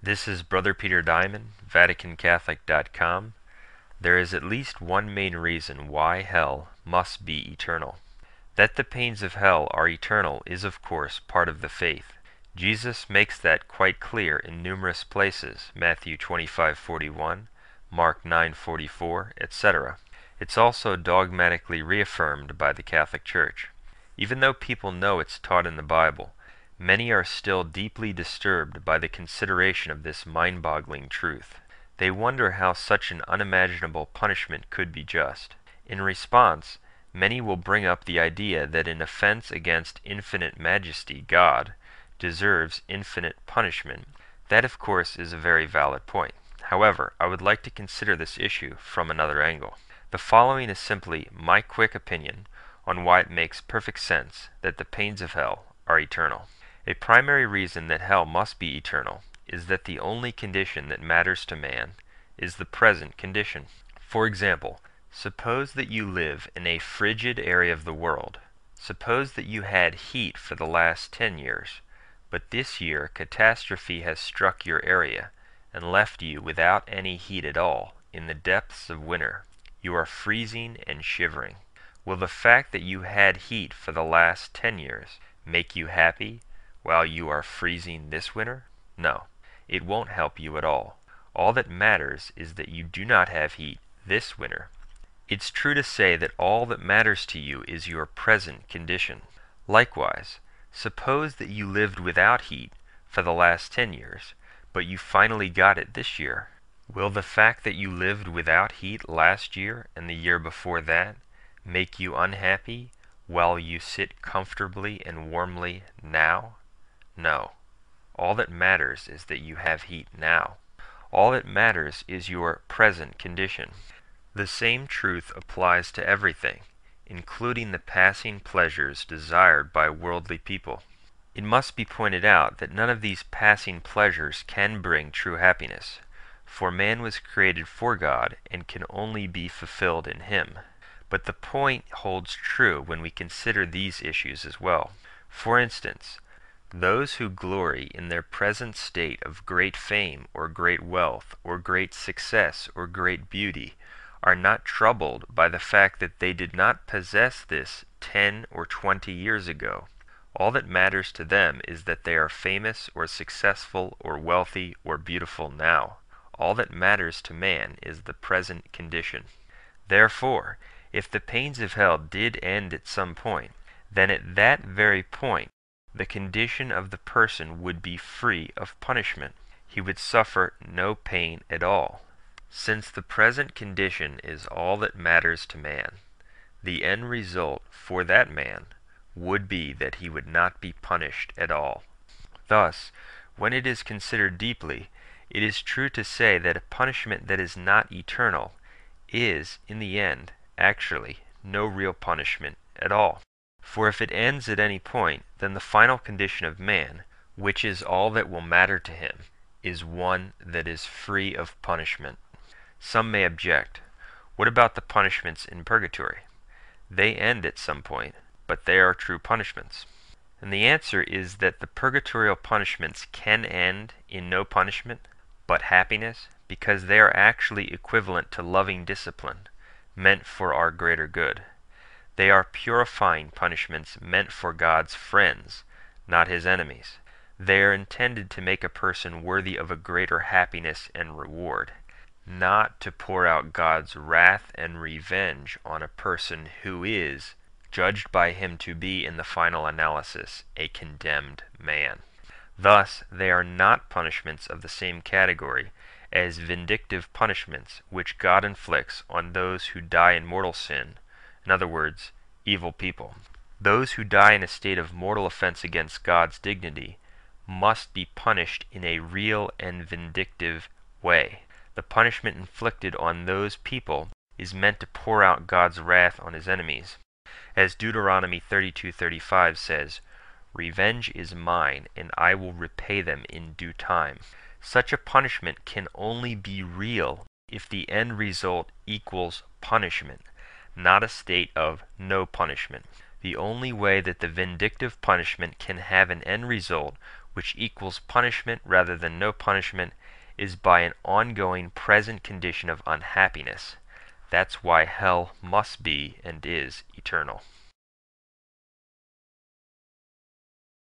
This is Brother Peter Diamond, VaticanCatholic.com. There is at least one main reason why hell must be eternal. That the pains of hell are eternal is, of course, part of the faith. Jesus makes that quite clear in numerous places, Matthew 25:41, Mark 9:44, etc. It's also dogmatically reaffirmed by the Catholic Church. Even though people know it's taught in the Bible, many are still deeply disturbed by the consideration of this mind-boggling truth. They wonder how such an unimaginable punishment could be just. In response, many will bring up the idea that an offense against infinite majesty, God, deserves infinite punishment. That, of course, is a very valid point. However, I would like to consider this issue from another angle. The following is simply my quick opinion on why it makes perfect sense that the pains of hell are eternal. A primary reason that hell must be eternal is that the only condition that matters to man is the present condition. For example, suppose that you live in a frigid area of the world. Suppose that you had heat for the last 10 years, but this year catastrophe has struck your area and left you without any heat at all in the depths of winter. You are freezing and shivering. Will the fact that you had heat for the last 10 years make you happy while you are freezing this winter? No, it won't help you at all. All that matters is that you do not have heat this winter. It's true to say that all that matters to you is your present condition. Likewise, suppose that you lived without heat for the last 10 years, but you finally got it this year. Will the fact that you lived without heat last year and the year before that make you unhappy while you sit comfortably and warmly now? No. All that matters is that you have heat now. All that matters is your present condition. The same truth applies to everything, including the passing pleasures desired by worldly people. It must be pointed out that none of these passing pleasures can bring true happiness, for man was created for God and can only be fulfilled in Him. But the point holds true when we consider these issues as well. For instance, those who glory in their present state of great fame or great wealth or great success or great beauty are not troubled by the fact that they did not possess this 10 or 20 years ago. All that matters to them is that they are famous or successful or wealthy or beautiful now. All that matters to man is the present condition. Therefore, if the pains of hell did end at some point, then at that very point, the condition of the person would be free of punishment. He would suffer no pain at all. Since the present condition is all that matters to man, the end result for that man would be that he would not be punished at all. Thus, when it is considered deeply, it is true to say that a punishment that is not eternal is, in the end, actually no real punishment at all. For if it ends at any point, then the final condition of man, which is all that will matter to him, is one that is free of punishment. Some may object, what about the punishments in purgatory? They end at some point, but they are true punishments. And the answer is that the purgatorial punishments can end in no punishment, but happiness, because they are actually equivalent to loving discipline, meant for our greater good. They are purifying punishments meant for God's friends, not His enemies. They are intended to make a person worthy of a greater happiness and reward, not to pour out God's wrath and revenge on a person who is, judged by Him to be in the final analysis, a condemned man. Thus, they are not punishments of the same category as vindictive punishments which God inflicts on those who die in mortal sin, in other words, evil people. Those who die in a state of mortal offense against God's dignity must be punished in a real and vindictive way. The punishment inflicted on those people is meant to pour out God's wrath on His enemies. As Deuteronomy 32:35 says, "Revenge is mine, and I will repay them in due time." Such a punishment can only be real if the end result equals punishment, not a state of no punishment. The only way that the vindictive punishment can have an end result which equals punishment rather than no punishment, is by an ongoing present condition of unhappiness. That's why hell must be and is eternal.